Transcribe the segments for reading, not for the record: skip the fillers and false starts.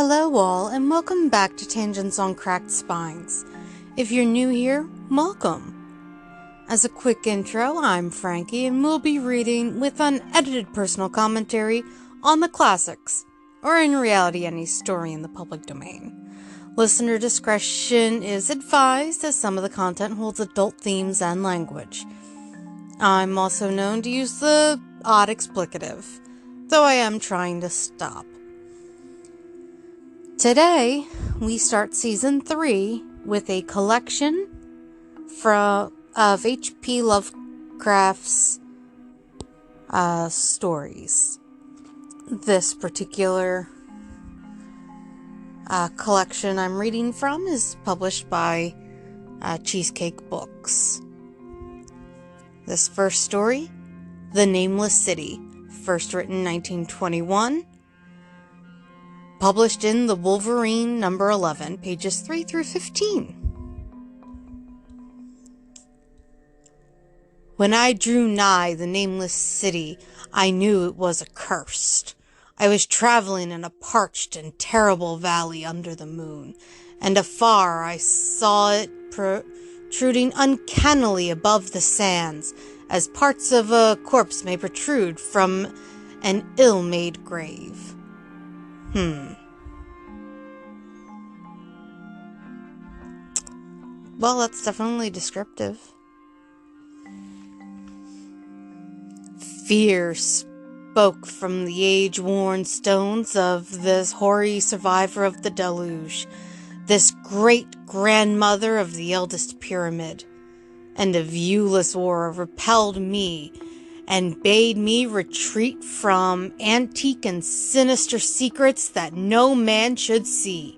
Hello all, and welcome back to Tangents on Cracked Spines. If you're new here, welcome. As a quick intro, I'm Frankie, and we'll be reading with unedited personal commentary on the classics, or in reality any story in the public domain. Listener discretion is advised, as some of the content holds adult themes and language. I'm also known to use the odd explicative, though I am trying to stop. Today, we start Season 3 with a collection of H.P. Lovecraft's stories. This particular collection I'm reading from is published by Cheesecake Books. This first story, The Nameless City, first written in 1921, published in The Wolverine, number 11, pages 3 through 15. When I drew nigh the Nameless City, I knew it was accursed. I was traveling in a parched and terrible valley under the moon, and afar I saw it protruding uncannily above the sands, as parts of a corpse may protrude from an ill-made grave. Well, that's definitely descriptive. Fear spoke from the age-worn stones of this hoary survivor of the deluge, this great-grandmother of the eldest pyramid, and a viewless aura repelled me and bade me retreat from antique and sinister secrets that no man should see,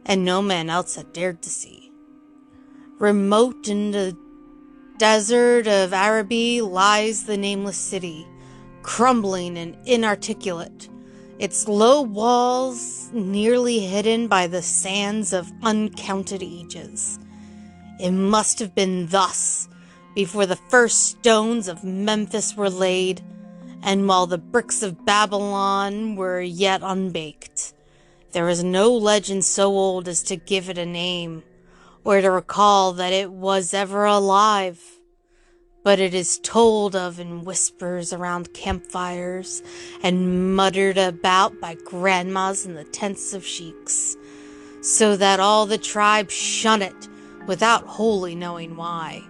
and no man else had dared to see. Remote in the desert of Araby lies the Nameless City, crumbling and inarticulate, its low walls nearly hidden by the sands of uncounted ages. It must have been thus before the first stones of Memphis were laid, and while the bricks of Babylon were yet unbaked. There is no legend so old as to give it a name, or to recall that it was ever alive, but it is told of in whispers around campfires, and muttered about by grandmas in the tents of sheiks, so that all the tribe shun it without wholly knowing why.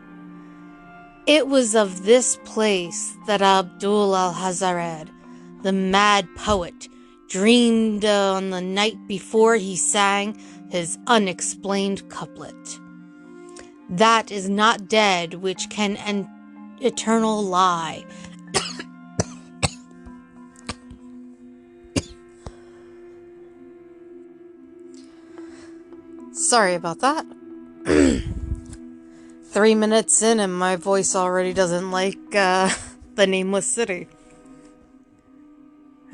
It was of this place that Abdul al-Hazared, the mad poet, dreamed on the night before he sang his unexplained couplet. That is not dead which can eternal lie. Sorry about that. 3 minutes in and my voice already doesn't like The Nameless City.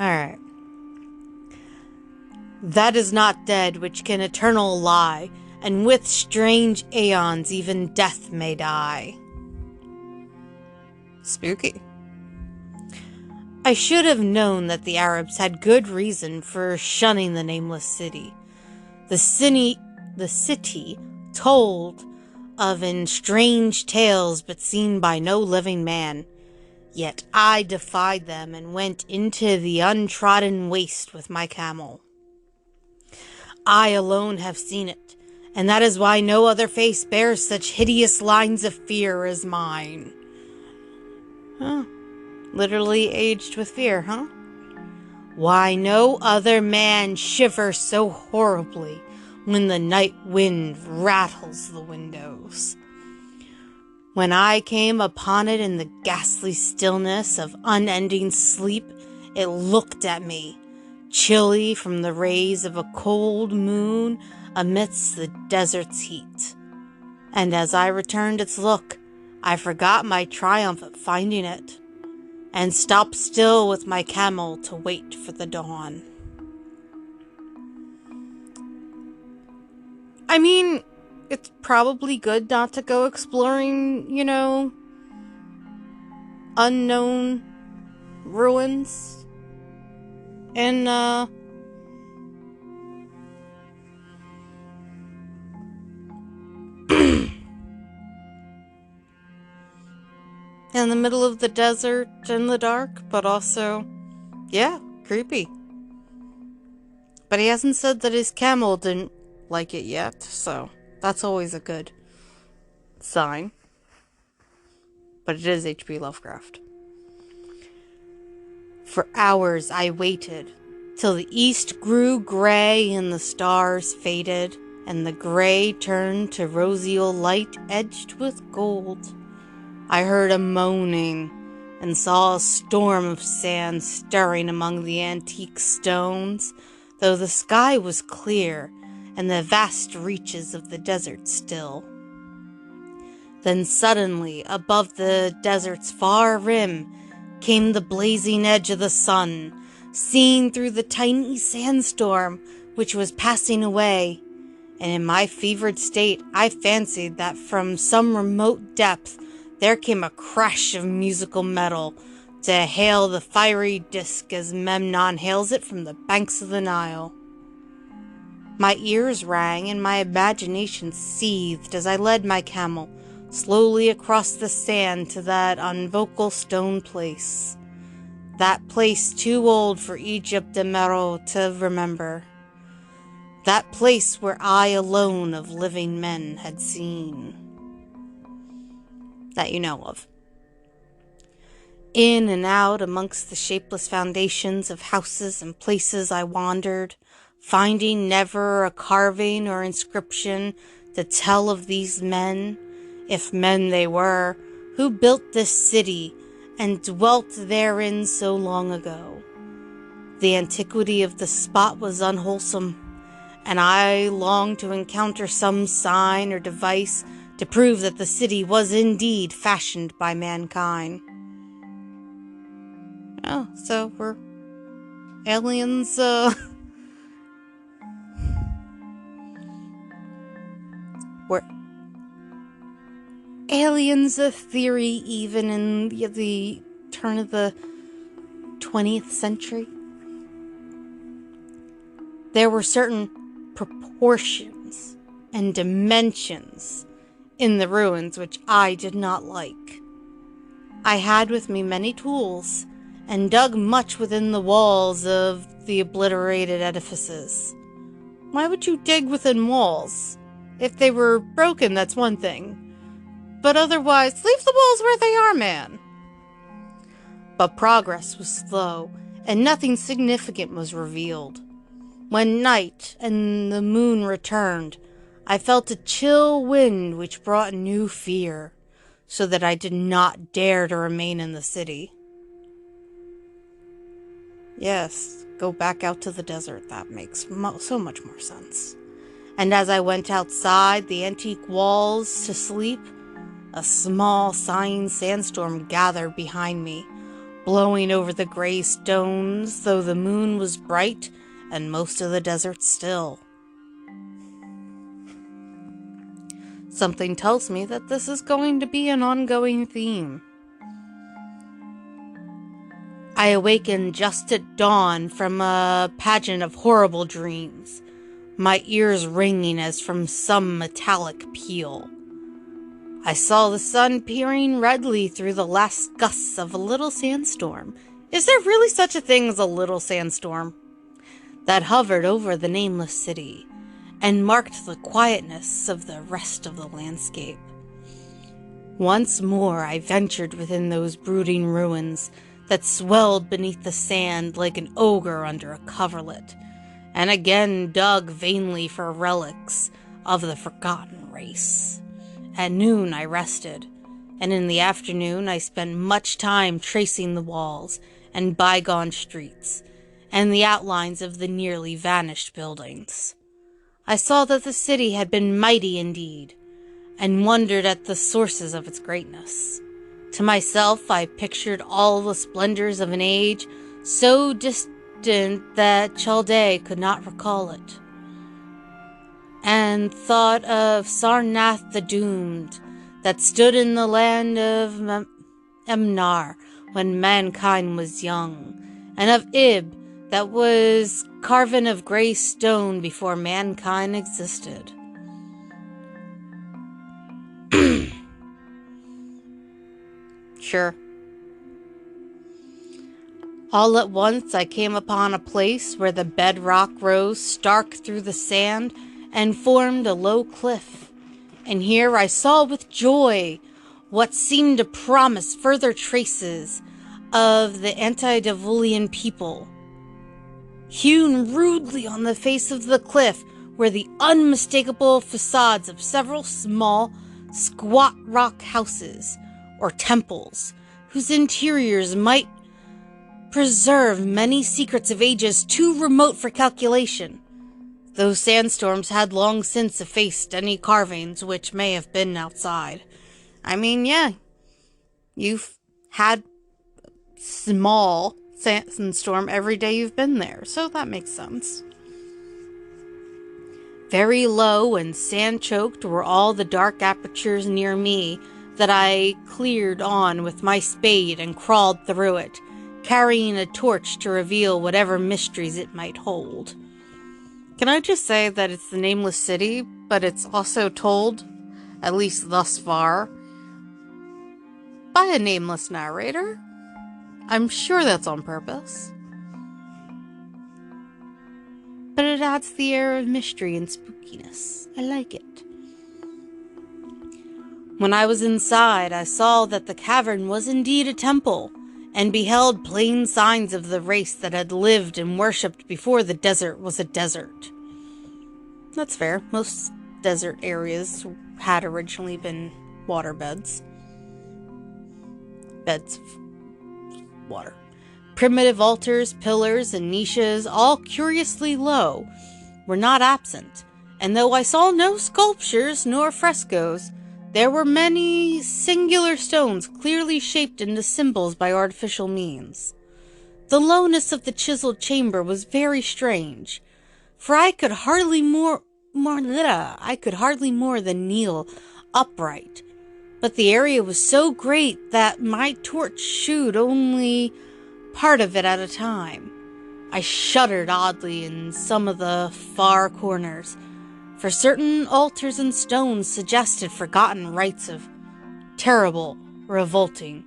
Alright. That is not dead which can eternal lie, and with strange aeons even death may die. Spooky. I should have known that the Arabs had good reason for shunning the Nameless City. The city told of in strange tales but seen by no living man. Yet I defied them and went into the untrodden waste with my camel. I alone have seen it, and that is why no other face bears such hideous lines of fear as mine. Huh. Literally aged with fear, huh? Why no other man shivers so horribly when the night wind rattles the windows. When I came upon it in the ghastly stillness of unending sleep, it looked at me, chilly from the rays of a cold moon amidst the desert's heat. And as I returned its look, I forgot my triumph at finding it, and stopped still with my camel to wait for the dawn. I mean, it's probably good not to go exploring, unknown ruins in in the middle of the desert in the dark, but also, yeah, creepy. But he hasn't said that his camel didn't like it yet, so that's always a good sign. But it is H.P. Lovecraft. For hours I waited, till the east grew gray and the stars faded, and the gray turned to roseal light edged with gold. I heard a moaning, and saw a storm of sand stirring among the antique stones, though the sky was clear, and the vast reaches of the desert still. Then suddenly, above the desert's far rim, came the blazing edge of the sun, seen through the tiny sandstorm which was passing away, and in my fevered state I fancied that from some remote depth there came a crash of musical metal to hail the fiery disk as Memnon hails it from the banks of the Nile. My ears rang and my imagination seethed as I led my camel slowly across the sand to that unvocal stone place. That place too old for Egypt and Meroe to remember. That place where I alone of living men had seen. That you know of. In and out amongst the shapeless foundations of houses and places I wandered, finding never a carving or inscription to tell of these men, if men they were, who built this city and dwelt therein so long ago. The antiquity of the spot was unwholesome, and I longed to encounter some sign or device to prove that the city was indeed fashioned by mankind. Oh, so we're aliens, we're aliens a theory even in the turn of the 20th century? There were certain proportions and dimensions in the ruins which I did not like. I had with me many tools, and dug much within the walls of the obliterated edifices. Why would you dig within walls? If they were broken, that's one thing. But otherwise, leave the walls where they are, man. But progress was slow, and nothing significant was revealed. When night and the moon returned, I felt a chill wind which brought new fear, so that I did not dare to remain in the city. Yes, go back out to the desert. That makes so much more sense. And as I went outside the antique walls to sleep, a small sighing sandstorm gathered behind me, blowing over the gray stones, though the moon was bright and most of the desert still. Something tells me that this is going to be an ongoing theme. I awakened just at dawn from a pageant of horrible dreams, my ears ringing as from some metallic peal. I saw the sun peering redly through the last gusts of a little sandstorm. Is there really such a thing as a little sandstorm? That hovered over the Nameless City and marked the quietness of the rest of the landscape. Once more I ventured within those brooding ruins that swelled beneath the sand like an ogre under a coverlet, and again dug vainly for relics of the forgotten race. At noon I rested, and in the afternoon I spent much time tracing the walls and bygone streets, and the outlines of the nearly vanished buildings. I saw that the city had been mighty indeed, and wondered at the sources of its greatness. To myself, I pictured all the splendors of an age so distant that Chaldea could not recall it, and thought of Sarnath the Doomed, that stood in the land of Emnar when mankind was young, and of Ib, that was carven of grey stone before mankind existed. Sure. All at once I came upon a place where the bedrock rose stark through the sand and formed a low cliff. And here I saw with joy what seemed to promise further traces of the antediluvian people. Hewn rudely on the face of the cliff were the unmistakable facades of several small, squat rock houses, or temples, whose interiors might preserve many secrets of ages too remote for calculation. Those sandstorms had long since effaced any carvings which may have been outside. I mean, yeah, you've had small sandstorm every day you've been there, so that makes sense. Very low and sand-choked were all the dark apertures near me that I cleared on with my spade and crawled through it, carrying a torch to reveal whatever mysteries it might hold. Can I just say that it's the Nameless City, but it's also told, at least thus far, by a nameless narrator? I'm sure that's on purpose. But it adds the air of mystery and spookiness. I like it. When I was inside, I saw that the cavern was indeed a temple, and beheld plain signs of the race that had lived and worshipped before the desert was a desert. That's fair. Most desert areas had originally been waterbeds. Beds of water. Primitive altars, pillars, and niches, all curiously low, were not absent, and though I saw no sculptures nor frescoes, there were many singular stones clearly shaped into symbols by artificial means. The lowness of the chiseled chamber was very strange, for I could hardly more than kneel upright. But the area was so great that my torch shewed only part of it at a time. I shuddered oddly in some of the far corners, for certain altars and stones suggested forgotten rites of terrible, revolting,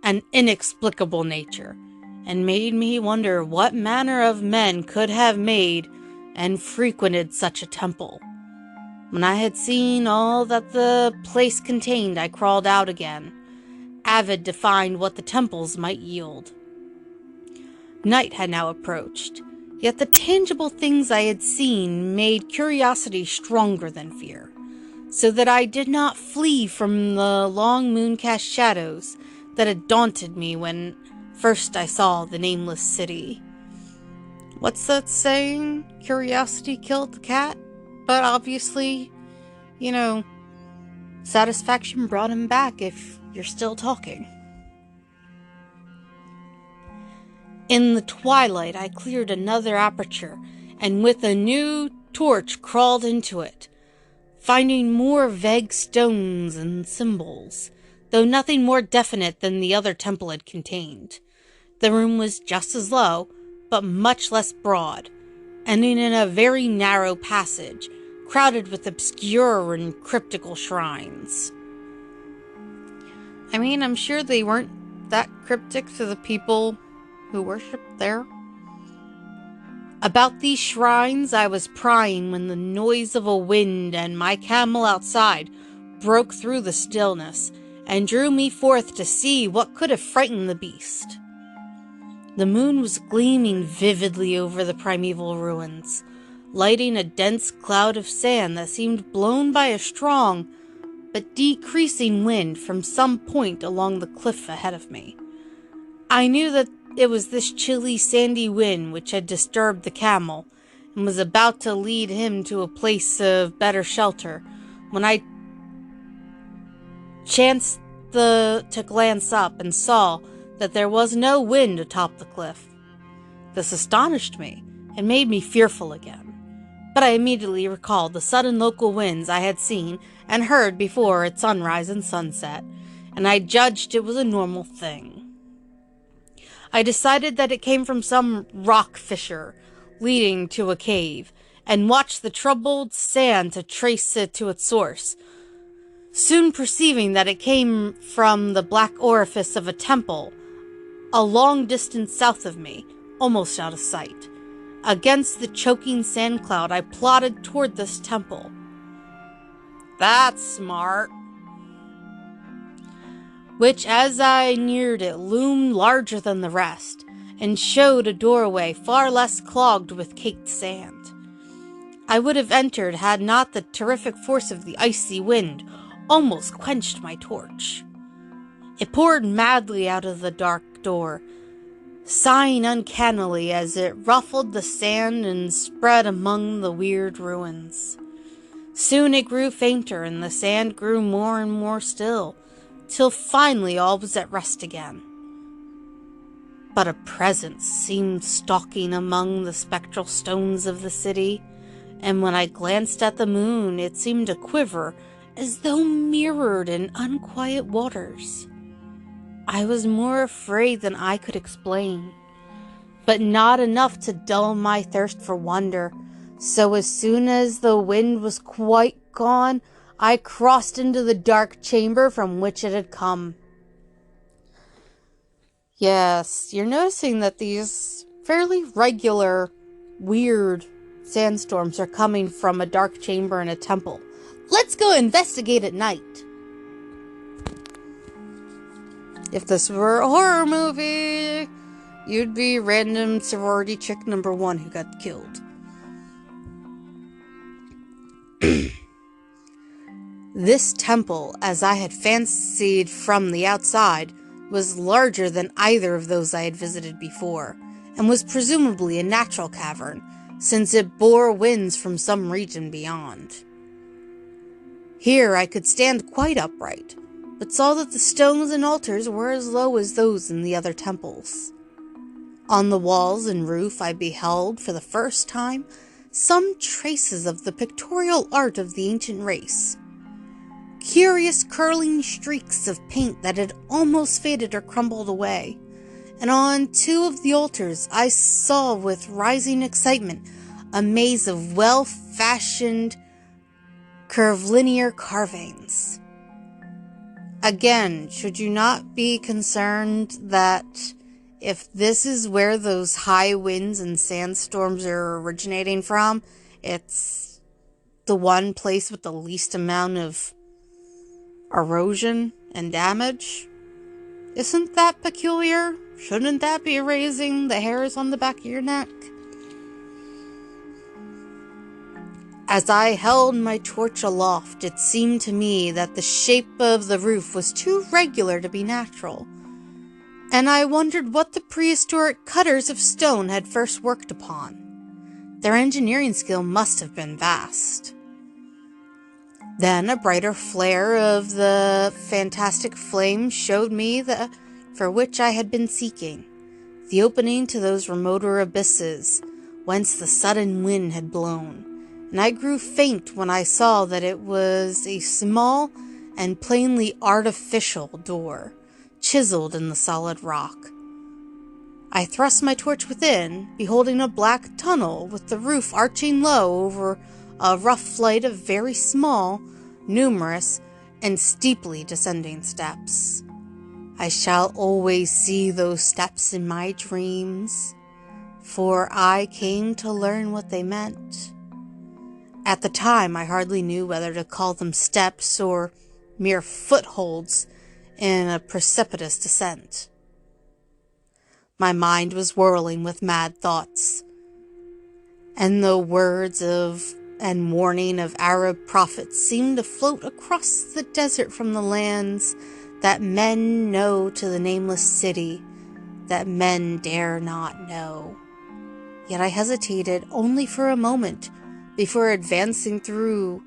and inexplicable nature, and made me wonder what manner of men could have made and frequented such a temple. When I had seen all that the place contained, I crawled out again, avid to find what the temples might yield. Night had now approached, yet the tangible things I had seen made curiosity stronger than fear, so that I did not flee from the long moon-cast shadows that had daunted me when first I saw the Nameless City. What's that saying? Curiosity killed the cat? But obviously, satisfaction brought him back if you're still talking. In the twilight, I cleared another aperture, and with a new torch crawled into it, finding more vague stones and symbols, though nothing more definite than the other temple had contained. The room was just as low, but much less broad, ending in a very narrow passage, crowded with obscure and cryptical shrines. I mean, I'm sure they weren't that cryptic to the people who worshipped there. About these shrines I was prying when the noise of a wind and my camel outside broke through the stillness and drew me forth to see what could have frightened the beast. The moon was gleaming vividly over the primeval ruins, lighting a dense cloud of sand that seemed blown by a strong but decreasing wind from some point along the cliff ahead of me. I knew that it was this chilly, sandy wind which had disturbed the camel and was about to lead him to a place of better shelter when I chanced to glance up and saw that there was no wind atop the cliff. This astonished me and made me fearful again, but I immediately recalled the sudden local winds I had seen and heard before at sunrise and sunset, and I judged it was a normal thing. I decided that it came from some rock fissure leading to a cave, and watched the troubled sand to trace it to its source. soon perceiving that it came from the black orifice of a temple, a long distance south of me, almost out of sight. Against the choking sand cloud, I plodded toward this temple. That's smart. Which, as I neared it, loomed larger than the rest, and showed a doorway far less clogged with caked sand. I would have entered had not the terrific force of the icy wind almost quenched my torch. It poured madly out of the dark door, sighing uncannily as it ruffled the sand and spread among the weird ruins. Soon it grew fainter, and the sand grew more and more still, till finally all was at rest again. But a presence seemed stalking among the spectral stones of the city, and when I glanced at the moon, it seemed to quiver as though mirrored in unquiet waters. I was more afraid than I could explain, but not enough to dull my thirst for wonder, so as soon as the wind was quite gone, I crossed into the dark chamber from which it had come. Yes, you're noticing that these fairly regular, weird sandstorms are coming from a dark chamber in a temple. Let's go investigate at night. If this were a horror movie, you'd be random sorority chick number 1 who got killed. This temple, as I had fancied from the outside, was larger than either of those I had visited before, and was presumably a natural cavern, since it bore winds from some region beyond. Here I could stand quite upright, but saw that the stones and altars were as low as those in the other temples. On the walls and roof I beheld, for the first time, some traces of the pictorial art of the ancient race. Curious curling streaks of paint that had almost faded or crumbled away, and on 2 of the altars I saw with rising excitement a maze of well-fashioned curvilinear carvings. Again, should you not be concerned that if this is where those high winds and sandstorms are originating from, it's the one place with the least amount of erosion and damage? Isn't that peculiar? Shouldn't that be raising the hairs on the back of your neck? As I held my torch aloft, it seemed to me that the shape of the roof was too regular to be natural, and I wondered what the prehistoric cutters of stone had first worked upon. Their engineering skill must have been vast. Then a brighter flare of the fantastic flame showed me the for which I had been seeking, the opening to those remoter abysses whence the sudden wind had blown, and I grew faint when I saw that it was a small and plainly artificial door, chiseled in the solid rock. I thrust my torch within, beholding a black tunnel with the roof arching low over a rough flight of very small, numerous, and steeply descending steps. I shall always see those steps in my dreams, for I came to learn what they meant. At the time, I hardly knew whether to call them steps or mere footholds in a precipitous descent. My mind was whirling with mad thoughts, and the words of and warning of Arab prophets seemed to float across the desert from the lands that men know to the Nameless City that men dare not know. Yet I hesitated only for a moment before advancing through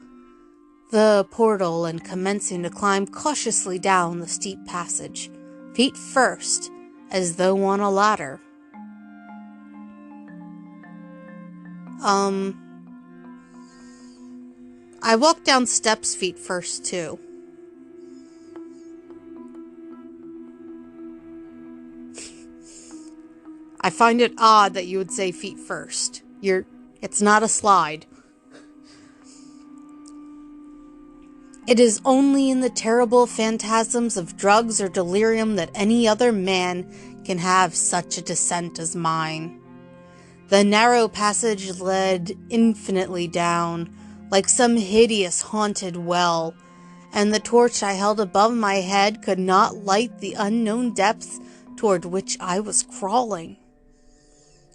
the portal and commencing to climb cautiously down the steep passage, feet first, as though on a ladder. I walked down steps feet first, too. I find it odd that you would say feet first. It's not a slide. It is only in the terrible phantasms of drugs or delirium that any other man can have such a descent as mine. The narrow passage led infinitely down, like some hideous haunted well, and the torch I held above my head could not light the unknown depths toward which I was crawling.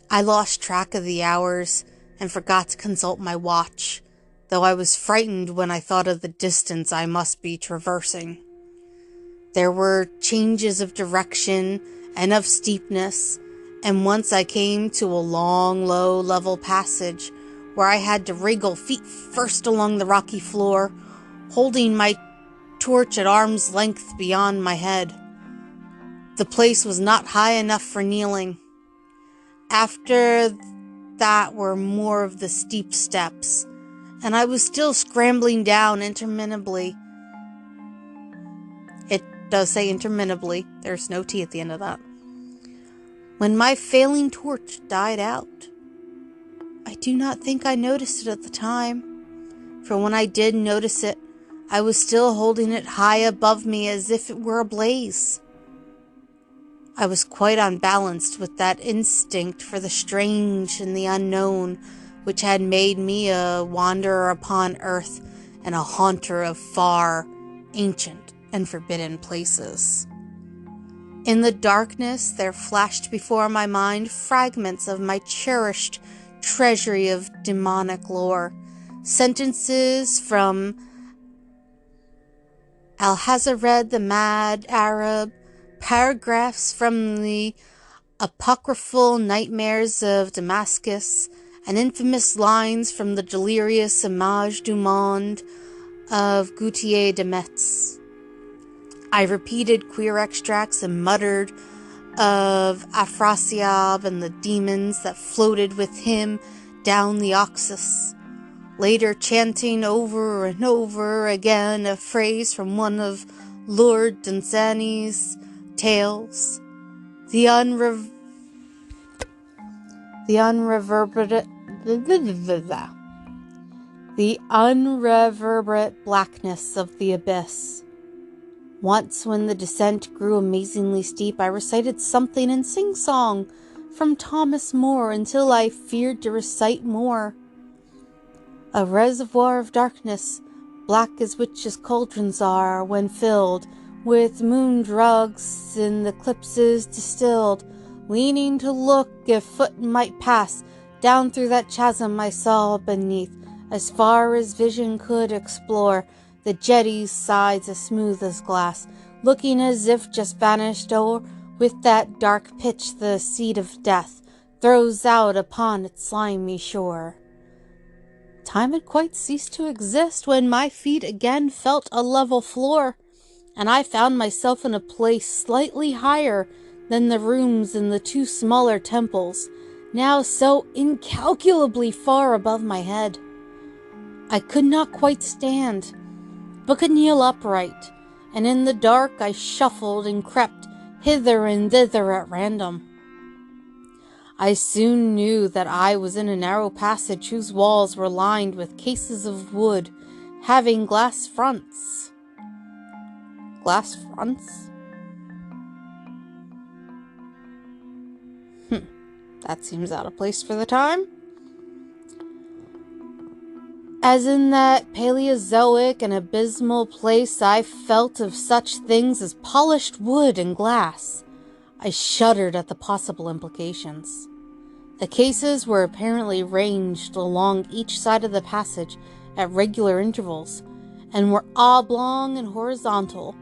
I lost track of the hours and forgot to consult my watch, though I was frightened when I thought of the distance I must be traversing. There were changes of direction and of steepness, and once I came to a long, low, level passage where I had to wriggle feet first along the rocky floor, holding my torch at arm's length beyond my head. The place was not high enough for kneeling. After that were more of the steep steps, and I was still scrambling down interminably. It does say interminably. There's no T at the end of that. When my failing torch died out. I do not think I noticed it at the time, for when I did notice it, I was still holding it high above me as if it were ablaze. I was quite unbalanced with that instinct for the strange and the unknown, which had made me a wanderer upon earth and a haunter of far, ancient, and forbidden places. In the darkness, there flashed before my mind fragments of my cherished treasury of demonic lore, sentences from Alhazared the Mad Arab, paragraphs from the apocryphal nightmares of Damascus, and infamous lines from the delirious Image du Monde of Gautier de Metz. I repeated queer extracts and muttered of Afrasiab and the demons that floated with him down the Oxus, later chanting over and over again a phrase from one of Lord Dunsany's tales, the unreverberate blackness of the abyss. Once, when the descent grew amazingly steep, I recited something in sing-song from Thomas More until I feared to recite more. A reservoir of darkness, black as witches' cauldrons are when filled with moon drugs in the eclipses distilled, leaning to look if foot might pass down through that chasm I saw beneath, as far as vision could explore, the jetty's sides as smooth as glass, looking as if just vanished o'er with that dark pitch the seed of death throws out upon its slimy shore. Time had quite ceased to exist when my feet again felt a level floor, and I found myself in a place slightly higher than the rooms in the two smaller temples, now so incalculably far above my head. I could not quite stand, but could kneel upright, and in the dark I shuffled and crept hither and thither at random. I soon knew that I was in a narrow passage whose walls were lined with cases of wood, having glass fronts. Glass fronts? That seems out of place for the time. As in that Paleozoic and abysmal place I felt of such things as polished wood and glass, I shuddered at the possible implications. The cases were apparently ranged along each side of the passage at regular intervals, and were oblong and horizontal,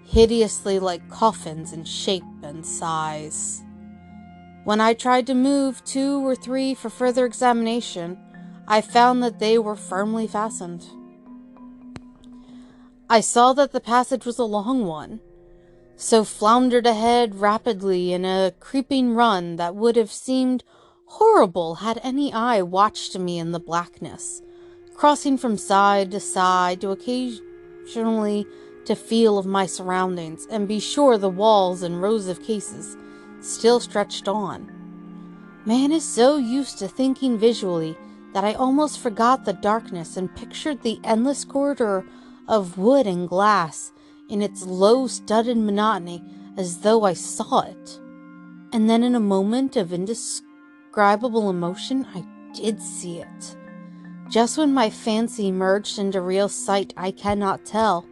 hideously like coffins in shape and size. When I tried to move 2 or 3 for further examination, I found that they were firmly fastened. I saw that the passage was a long one, so floundered ahead rapidly in a creeping run that would have seemed horrible had any eye watched me in the blackness, crossing from side to side to occasionally to feel of my surroundings and be sure the walls and rows of cases still stretched on. Man is so used to thinking visually that I almost forgot the darkness and pictured the endless corridor of wood and glass in its low-studded monotony, as though I saw it. And then in a moment of indescribable emotion, I did see it. Just when my fancy merged into real sight, I cannot tell.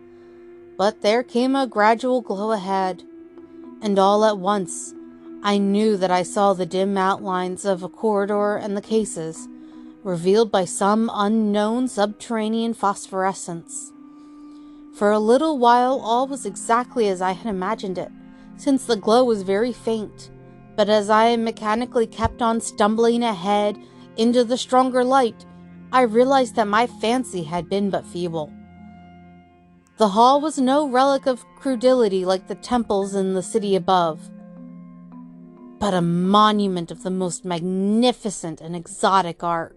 But there came a gradual glow ahead, and all at once, I knew that I saw the dim outlines of a corridor and the cases, revealed by some unknown subterranean phosphorescence. For a little while, all was exactly as I had imagined it, since the glow was very faint. But as I mechanically kept on stumbling ahead into the stronger light, I realized that my fancy had been but feeble. The hall was no relic of crudity like the temples in the city above, but a monument of the most magnificent and exotic art.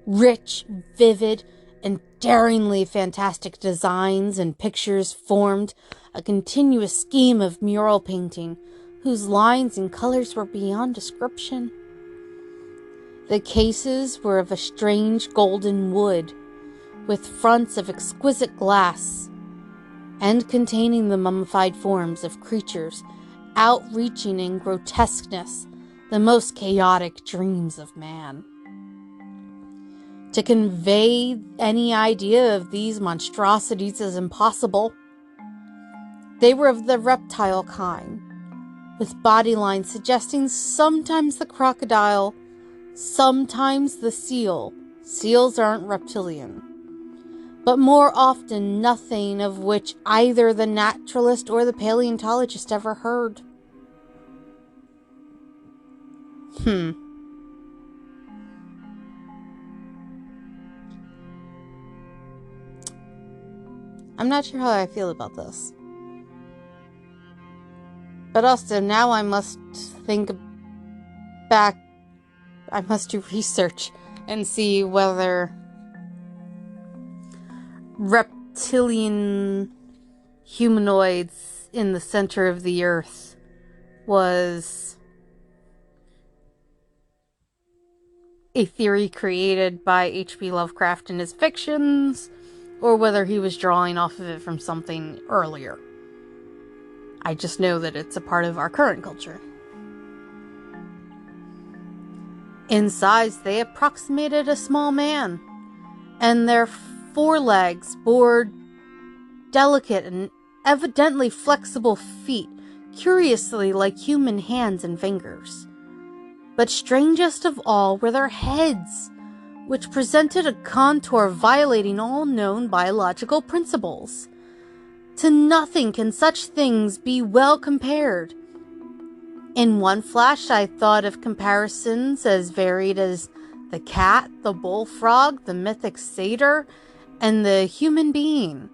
Rich, vivid, and daringly fantastic designs and pictures formed a continuous scheme of mural painting, whose lines and colors were beyond description. The cases were of a strange golden wood, with fronts of exquisite glass, and containing the mummified forms of creatures outreaching in grotesqueness the most chaotic dreams of man. To convey any idea of these monstrosities is impossible. They were of the reptile kind, with body lines suggesting sometimes the crocodile, sometimes the seal. Seals aren't reptilian. But more often nothing of which either the naturalist or the paleontologist ever heard. I'm not sure how I feel about this. But also, now I must think back. I must do research and see whether reptilian humanoids in the center of the earth was a theory created by H.P. Lovecraft in his fictions, or whether he was drawing off of it from something earlier. I just know that it's a part of our current culture. In size, they approximated a small man, and their forelegs bore delicate and evidently flexible feet, curiously like human hands and fingers. But strangest of all were their heads, which presented a contour violating all known biological principles. To nothing can such things be well compared. In one flash, I thought of comparisons as varied as the cat, the bullfrog, the mythic satyr, and the human being.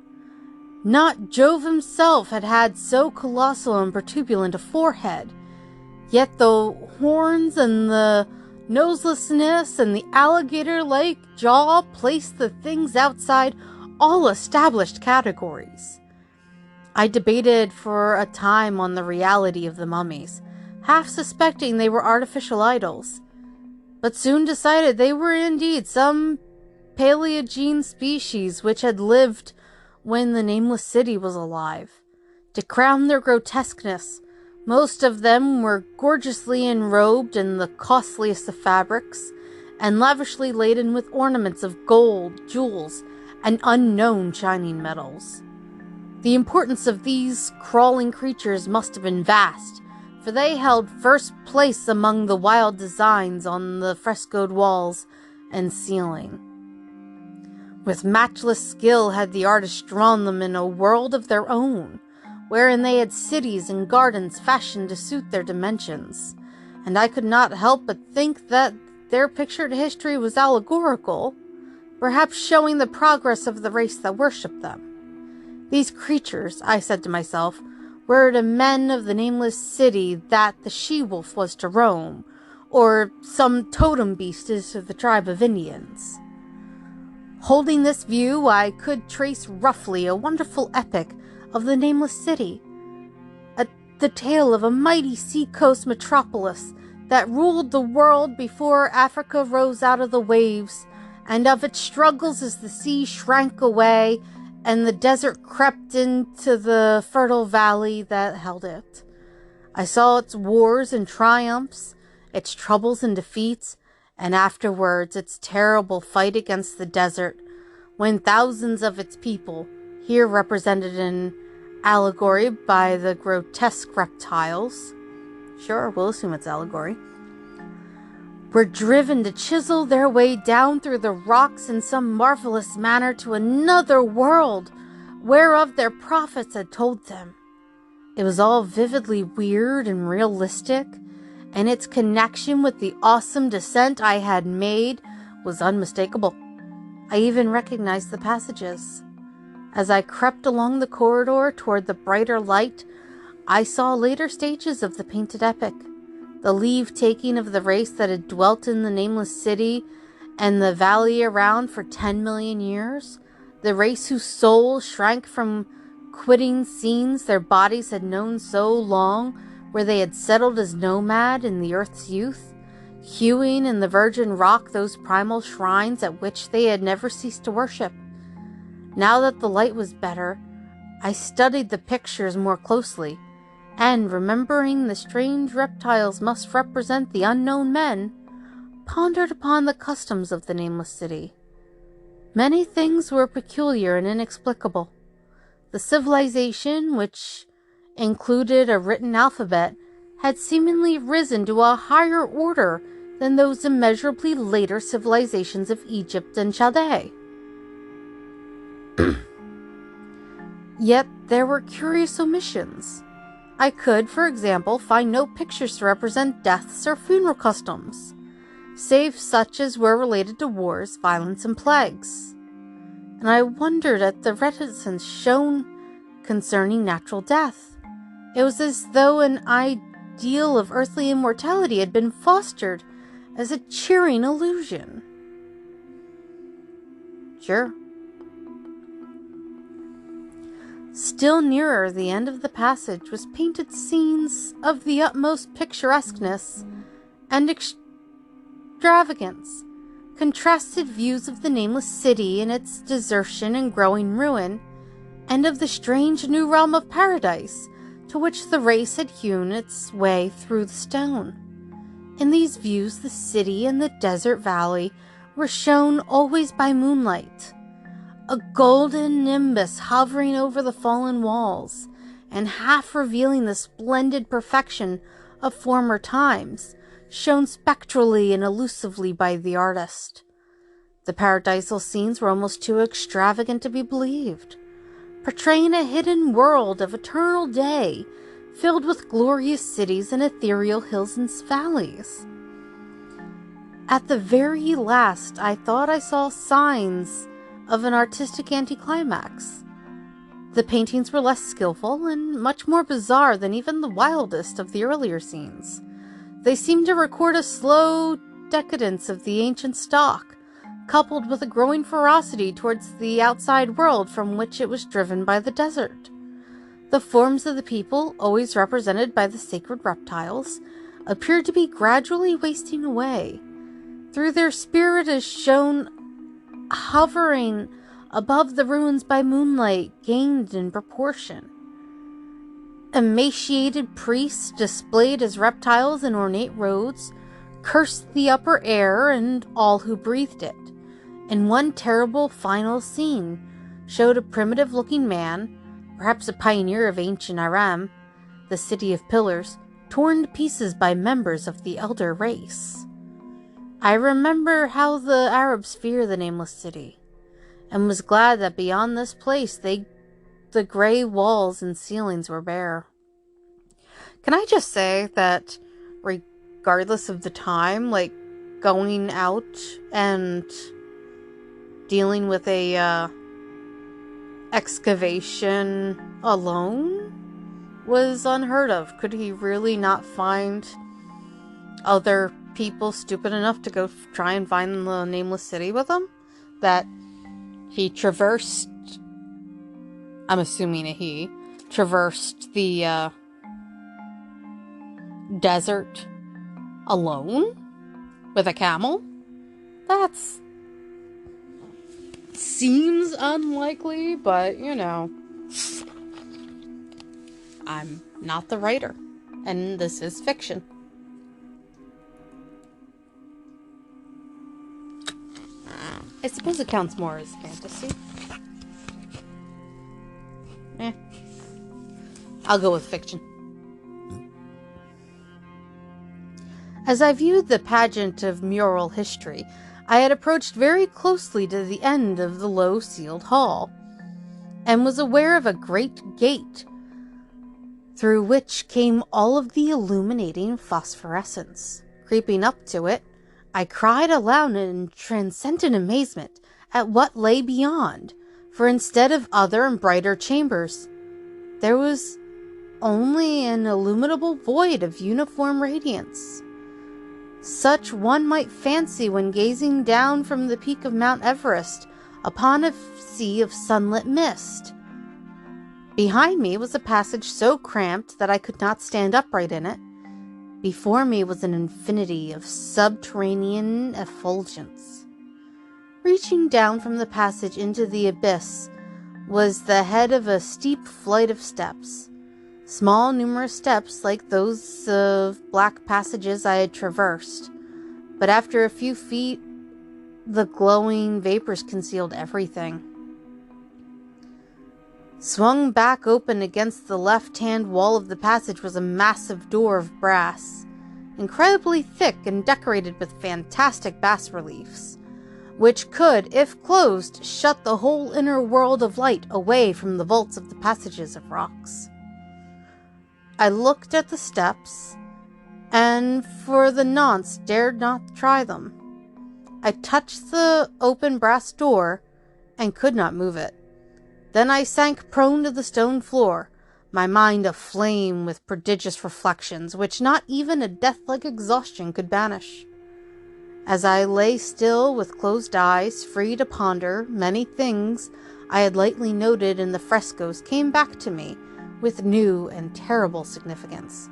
Not Jove himself had had so colossal and protubulent a forehead, yet the horns and the noselessness and the alligator-like jaw placed the things outside all established categories. I debated for a time on the reality of the mummies, half suspecting they were artificial idols, but soon decided they were indeed some Paleogene species which had lived when the Nameless City was alive. To crown their grotesqueness, most of them were gorgeously enrobed in the costliest of fabrics, and lavishly laden with ornaments of gold, jewels, and unknown shining metals. The importance of these crawling creatures must have been vast, for they held first place among the wild designs on the frescoed walls and ceiling. With matchless skill had the artists drawn them in a world of their own, wherein they had cities and gardens fashioned to suit their dimensions, and I could not help but think that their pictured history was allegorical, perhaps showing the progress of the race that worshipped them. These creatures, I said to myself, were the men of the Nameless City that the she-wolf was to Rome, or some totem beast is to the tribe of Indians. Holding this view, I could trace roughly a wonderful epic of the Nameless City, the tale of a mighty sea-coast metropolis that ruled the world before Africa rose out of the waves, and of its struggles as the sea shrank away and the desert crept into the fertile valley that held it. I saw its wars and triumphs, its troubles and defeats, and afterwards its terrible fight against the desert, when thousands of its people, here represented in allegory by the grotesque reptiles, sure, we'll assume it's allegory, were driven to chisel their way down through the rocks in some marvelous manner to another world, whereof their prophets had told them. It was all vividly weird and realistic, and its connection with the awesome descent I had made was unmistakable. I even recognized the passages. As I crept along the corridor toward the brighter light, I saw later stages of the painted epic. The leave-taking of the race that had dwelt in the Nameless City and the valley around for 10 million years. The race whose souls shrank from quitting scenes their bodies had known so long, where they had settled as nomad in the earth's youth, hewing in the virgin rock those primal shrines at which they had never ceased to worship. Now that the light was better, I studied the pictures more closely, and, remembering the strange reptiles must represent the unknown men, pondered upon the customs of the Nameless City. Many things were peculiar and inexplicable. The civilization, which included a written alphabet, had seemingly risen to a higher order than those immeasurably later civilizations of Egypt and Chaldea. Yet there were curious omissions. I could, for example, find no pictures to represent deaths or funeral customs, save such as were related to wars, violence, and plagues. And I wondered at the reticence shown concerning natural death. It was as though an ideal of earthly immortality had been fostered as a cheering illusion. Sure. Still nearer the end of the passage was painted scenes of the utmost picturesqueness and extravagance, contrasted views of the Nameless City and its desertion and growing ruin, and of the strange new realm of paradise to which the race had hewn its way through the stone. In these views the city and the desert valley were shown always by moonlight, a golden nimbus hovering over the fallen walls, and half revealing the splendid perfection of former times, shown spectrally and elusively by the artist. The paradisal scenes were almost too extravagant to be believed, portraying a hidden world of eternal day, filled with glorious cities and ethereal hills and valleys. At the very last, I thought I saw signs of an artistic anticlimax. The paintings were less skillful and much more bizarre than even the wildest of the earlier scenes. They seemed to record a slow decadence of the ancient stock, coupled with a growing ferocity towards the outside world from which it was driven by the desert. The forms of the people, always represented by the sacred reptiles, appeared to be gradually wasting away. Through their spirit is shown hovering above the ruins by moonlight, gained in proportion. Emaciated priests, displayed as reptiles in ornate robes, cursed the upper air and all who breathed it. And one terrible final scene showed a primitive-looking man, perhaps a pioneer of ancient Aram, the city of pillars, torn to pieces by members of the elder race. I remember how the Arabs fear the Nameless City, and was glad that beyond this place the gray walls and ceilings were bare. Can I just say that regardless of the time, like, going out and dealing with a excavation alone was unheard of? Could he really not find other people stupid enough to go try and find the Nameless City with him? That he traversed, I'm assuming he traversed the desert alone with a camel? That's seems unlikely, but, I'm not the writer, and this is fiction. I suppose it counts more as fantasy. I'll go with fiction. As I viewed the pageant of mural history, I had approached very closely to the end of the low-ceiled hall, and was aware of a great gate, through which came all of the illuminating phosphorescence. Creeping up to it, I cried aloud in transcendent amazement at what lay beyond, for instead of other and brighter chambers, there was only an illimitable void of uniform radiance, such one might fancy when gazing down from the peak of Mount Everest upon a sea of sunlit mist. Behind me was a passage so cramped that I could not stand upright in it. Before me was an infinity of subterranean effulgence. Reaching down from the passage into the abyss was the head of a steep flight of steps. Small, numerous steps like those of black passages I had traversed. But after a few feet, the glowing vapors concealed everything. Swung back open against the left-hand wall of the passage was a massive door of brass, incredibly thick and decorated with fantastic bas-reliefs, which could, if closed, shut the whole inner world of light away from the vaults of the passages of rocks. I looked at the steps, and for the nonce dared not try them. I touched the open brass door, and could not move it. Then I sank prone to the stone floor, my mind aflame with prodigious reflections, which not even a death-like exhaustion could banish. As I lay still with closed eyes, free to ponder, many things I had lately noted in the frescoes came back to me with new and terrible significance.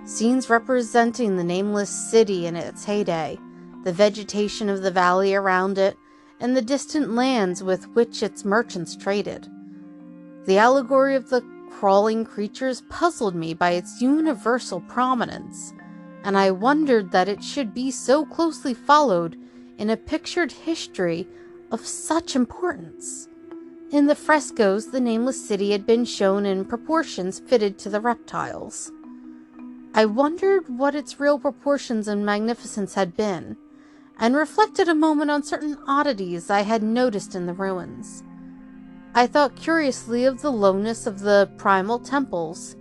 Scenes representing the Nameless City in its heyday, the vegetation of the valley around it, and the distant lands with which its merchants traded. The allegory of the crawling creatures puzzled me by its universal prominence, and I wondered that it should be so closely followed in a pictured history of such importance. In the frescoes, the Nameless City had been shown in proportions fitted to the reptiles. I wondered what its real proportions and magnificence had been, and reflected a moment on certain oddities I had noticed in the ruins. I thought curiously of the lowness of the primal temples,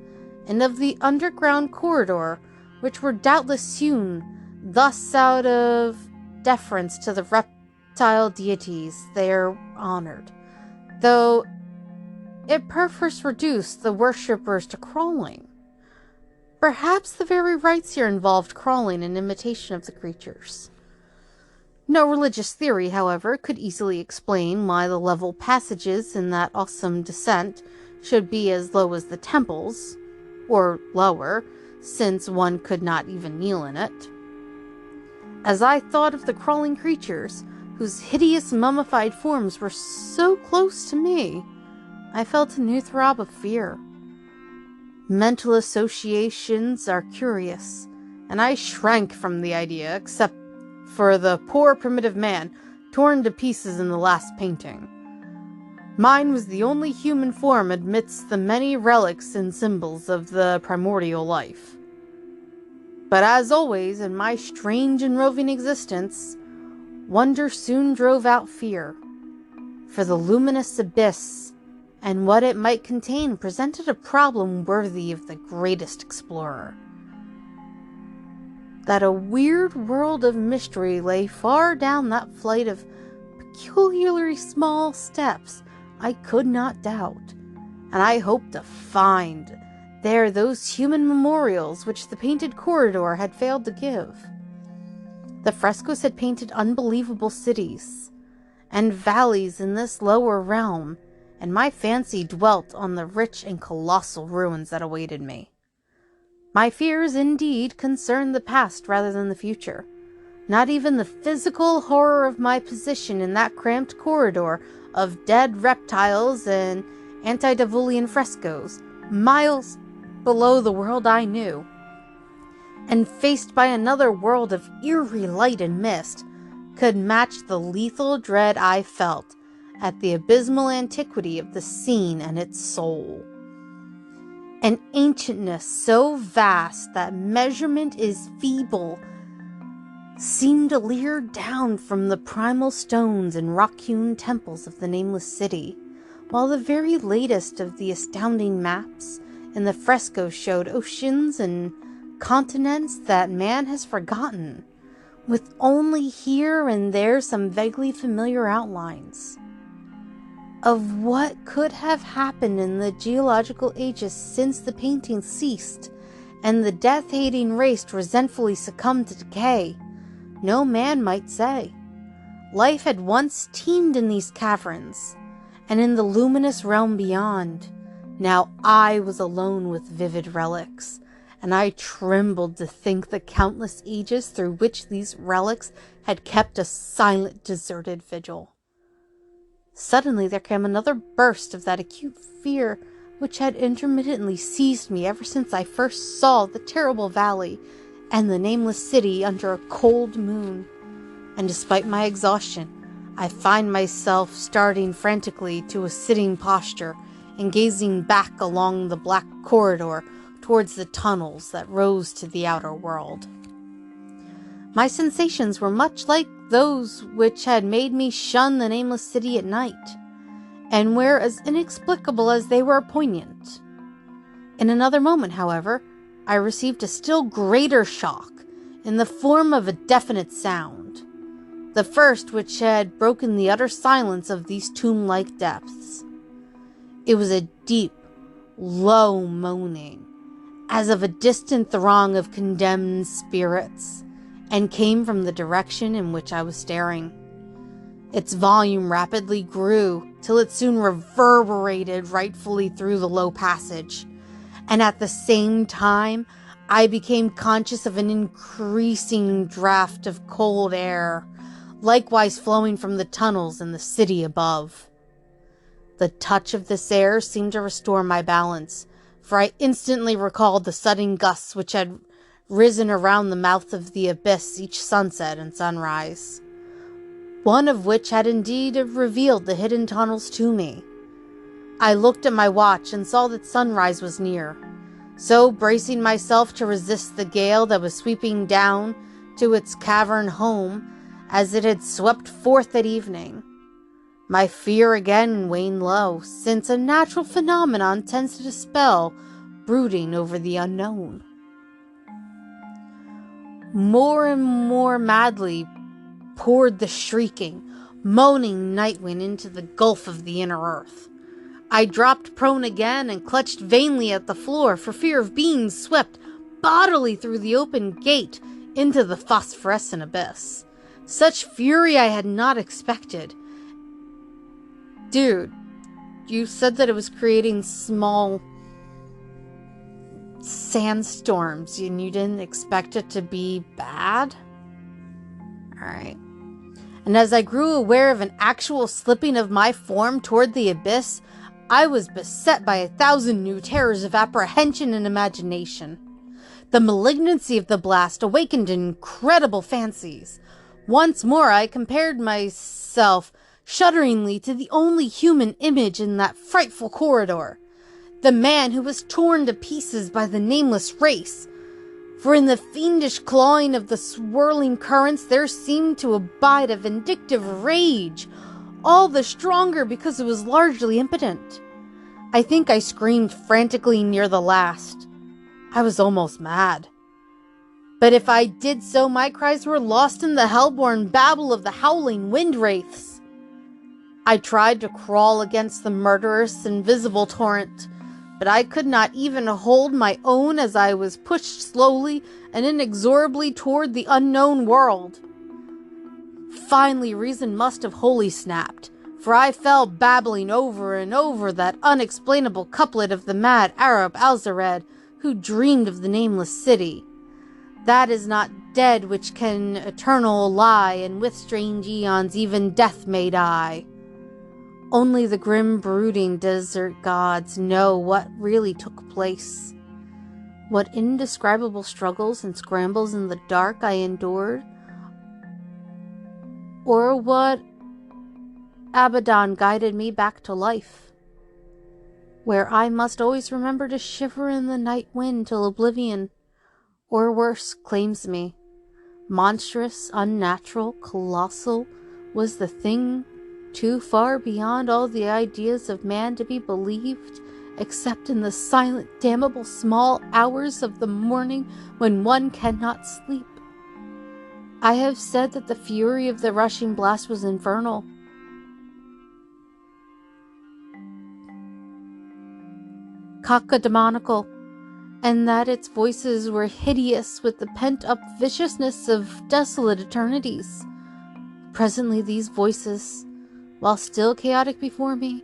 and of the underground corridor, which were doubtless hewn thus out of deference to the reptile deities there honored, though it perforce reduced the worshippers to crawling. Perhaps the very rites here involved crawling in imitation of the creatures. No religious theory, however, could easily explain why the level passages in that awesome descent should be as low as the temples, or lower, since one could not even kneel in it. As I thought of the crawling creatures, whose hideous mummified forms were so close to me, I felt a new throb of fear. Mental associations are curious, and I shrank from the idea, except for the poor primitive man torn to pieces in the last painting. Mine was the only human form amidst the many relics and symbols of the primordial life. But as always in my strange and roving existence, wonder soon drove out fear, for the luminous abyss and what it might contain presented a problem worthy of the greatest explorer. That a weird world of mystery lay far down that flight of peculiarly small steps I could not doubt, and I hoped to find there those human memorials which the painted corridor had failed to give. The frescoes had painted unbelievable cities and valleys in this lower realm, and my fancy dwelt on the rich and colossal ruins that awaited me. My fears, indeed, concerned the past rather than the future, Not even the physical horror of my position in that cramped corridor of dead reptiles and antediluvian frescoes, miles below the world I knew, and faced by another world of eerie light and mist, could match the lethal dread I felt at the abysmal antiquity of the scene and its soul. An ancientness so vast that measurement is feeble seemed to leer down from the primal stones and rock-hewn temples of the Nameless City, while the very latest of the astounding maps in the frescoes showed oceans and continents that man has forgotten, with only here and there some vaguely familiar outlines of what could have happened in the geological ages since the painting ceased and the death-hating race resentfully succumbed to decay. No man might say. Life had once teemed in these caverns, and in the luminous realm beyond. Now I was alone with vivid relics, and I trembled to think the countless ages through which these relics had kept a silent, deserted vigil. Suddenly there came another burst of that acute fear which had intermittently seized me ever since I first saw the terrible valley and the Nameless City under a cold moon, and despite my exhaustion, I find myself starting frantically to a sitting posture and gazing back along the black corridor towards the tunnels that rose to the outer world. My sensations were much like those which had made me shun the Nameless City at night, and were as inexplicable as they were poignant. In another moment, however, I received a still greater shock in the form of a definite sound, the first which had broken the utter silence of these tomb-like depths. It was a deep, low moaning, as of a distant throng of condemned spirits, and came from the direction in which I was staring. Its volume rapidly grew, till it soon reverberated rightfully through the low passage, and at the same time I became conscious of an increasing draught of cold air, likewise flowing from the tunnels in the city above. The touch of this air seemed to restore my balance, for I instantly recalled the sudden gusts which had risen around the mouth of the abyss each sunset and sunrise, one of which had indeed revealed the hidden tunnels to me. I looked at my watch and saw that sunrise was near, so bracing myself to resist the gale that was sweeping down to its cavern home as it had swept forth at evening, my fear again waned low, since a natural phenomenon tends to dispel brooding over the unknown. More and more madly poured the shrieking, moaning night wind into the gulf of the inner earth. I dropped prone again and clutched vainly at the floor for fear of being swept bodily through the open gate into the phosphorescent abyss. Such fury I had not expected. Dude, you said that it was creating small sandstorms and you didn't expect it to be bad? Alright. And as I grew aware of an actual slipping of my form toward the abyss, I was beset by 1,000 new terrors of apprehension and imagination. The malignancy of the blast awakened incredible fancies. Once more I compared myself shudderingly to the only human image in that frightful corridor, the man who was torn to pieces by the nameless race. For in the fiendish clawing of the swirling currents there seemed to abide a vindictive rage, all the stronger because it was largely impotent. I think I screamed frantically near the last. I was almost mad. But if I did so, my cries were lost in the hellborn babble of the howling wind wraiths. I tried to crawl against the murderous, invisible torrent, but I could not even hold my own as I was pushed slowly and inexorably toward the unknown world. Finally, reason must have wholly snapped, for I fell babbling over and over that unexplainable couplet of the mad Arab Alzared who dreamed of the Nameless City. That is not dead which can eternal lie, and with strange eons even death may die. Only the grim brooding desert gods know what really took place. What indescribable struggles and scrambles in the dark I endured, or what Abaddon guided me back to life, where I must always remember to shiver in the night wind till oblivion, or worse, claims me. Monstrous, unnatural, colossal was the thing, too far beyond all the ideas of man to be believed, except in the silent, damnable small hours of the morning when one cannot sleep. I have said that the fury of the rushing blast was infernal. Cacodemonical, and that its voices were hideous with the pent-up viciousness of desolate eternities. Presently these voices, while still chaotic before me,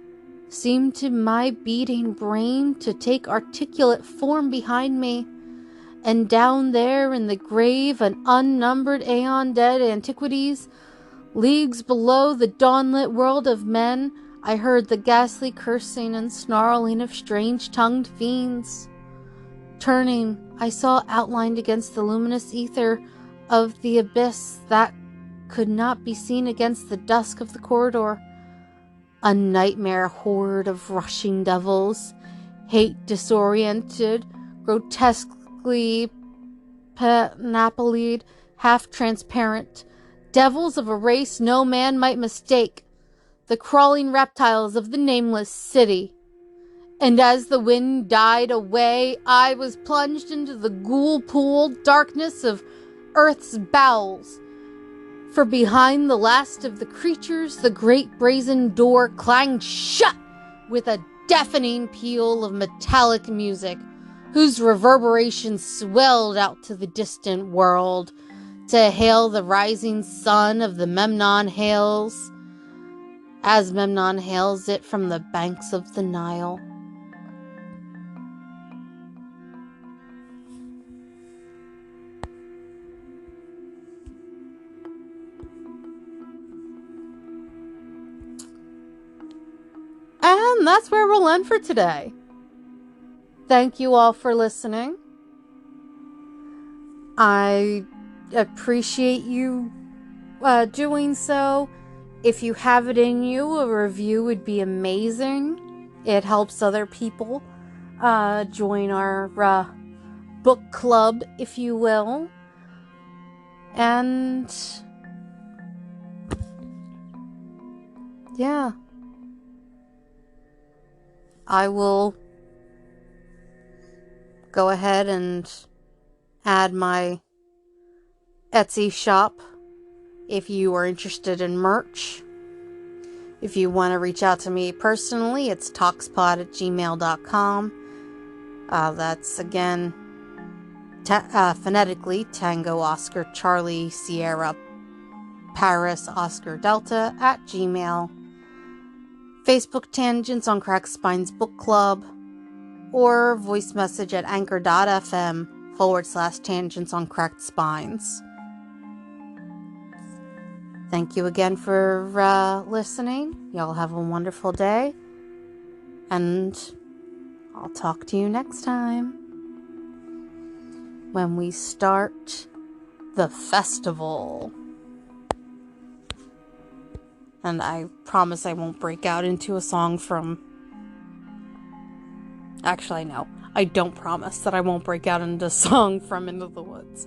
seemed to my beating brain to take articulate form behind me, and down there in the grave an unnumbered aeon-dead antiquities, leagues below the dawnlit world of men, I heard the ghastly cursing and snarling of strange-tongued fiends. Turning, I saw outlined against the luminous ether of the abyss that could not be seen against the dusk of the corridor, a nightmare horde of rushing devils, hate-disoriented, grotesquely panapolied, half-transparent, devils of a race no man might mistake, the crawling reptiles of the Nameless City. And as the wind died away, I was plunged into the ghoul-pooled darkness of Earth's bowels. For behind the last of the creatures, the great brazen door clanged shut with a deafening peal of metallic music, whose reverberations swelled out to the distant world, to hail the rising sun of the Memnon Hills, as Memnon hails it from the banks of the Nile. And that's where we'll end for today. Thank you all for listening. I appreciate you doing so. If you have it in you, a review would be amazing. It helps other people join our book club, if you will. And yeah, I will go ahead and add my Etsy shop if you are interested in merch. If you want to reach out to me personally, it's talkspod@gmail.com. That's again phonetically Tango Oscar Charlie Sierra Paris Oscar Delta @gmail. Facebook Tangents on Cracked Spines Book Club, or voice message at anchor.fm/tangents on Cracked Spines. Thank you again for listening. Y'all have a wonderful day, and I'll talk to you next time when we start the festival. And I promise I won't break out into a song from... Actually, no. I don't promise that I won't break out into a song from Into the Woods.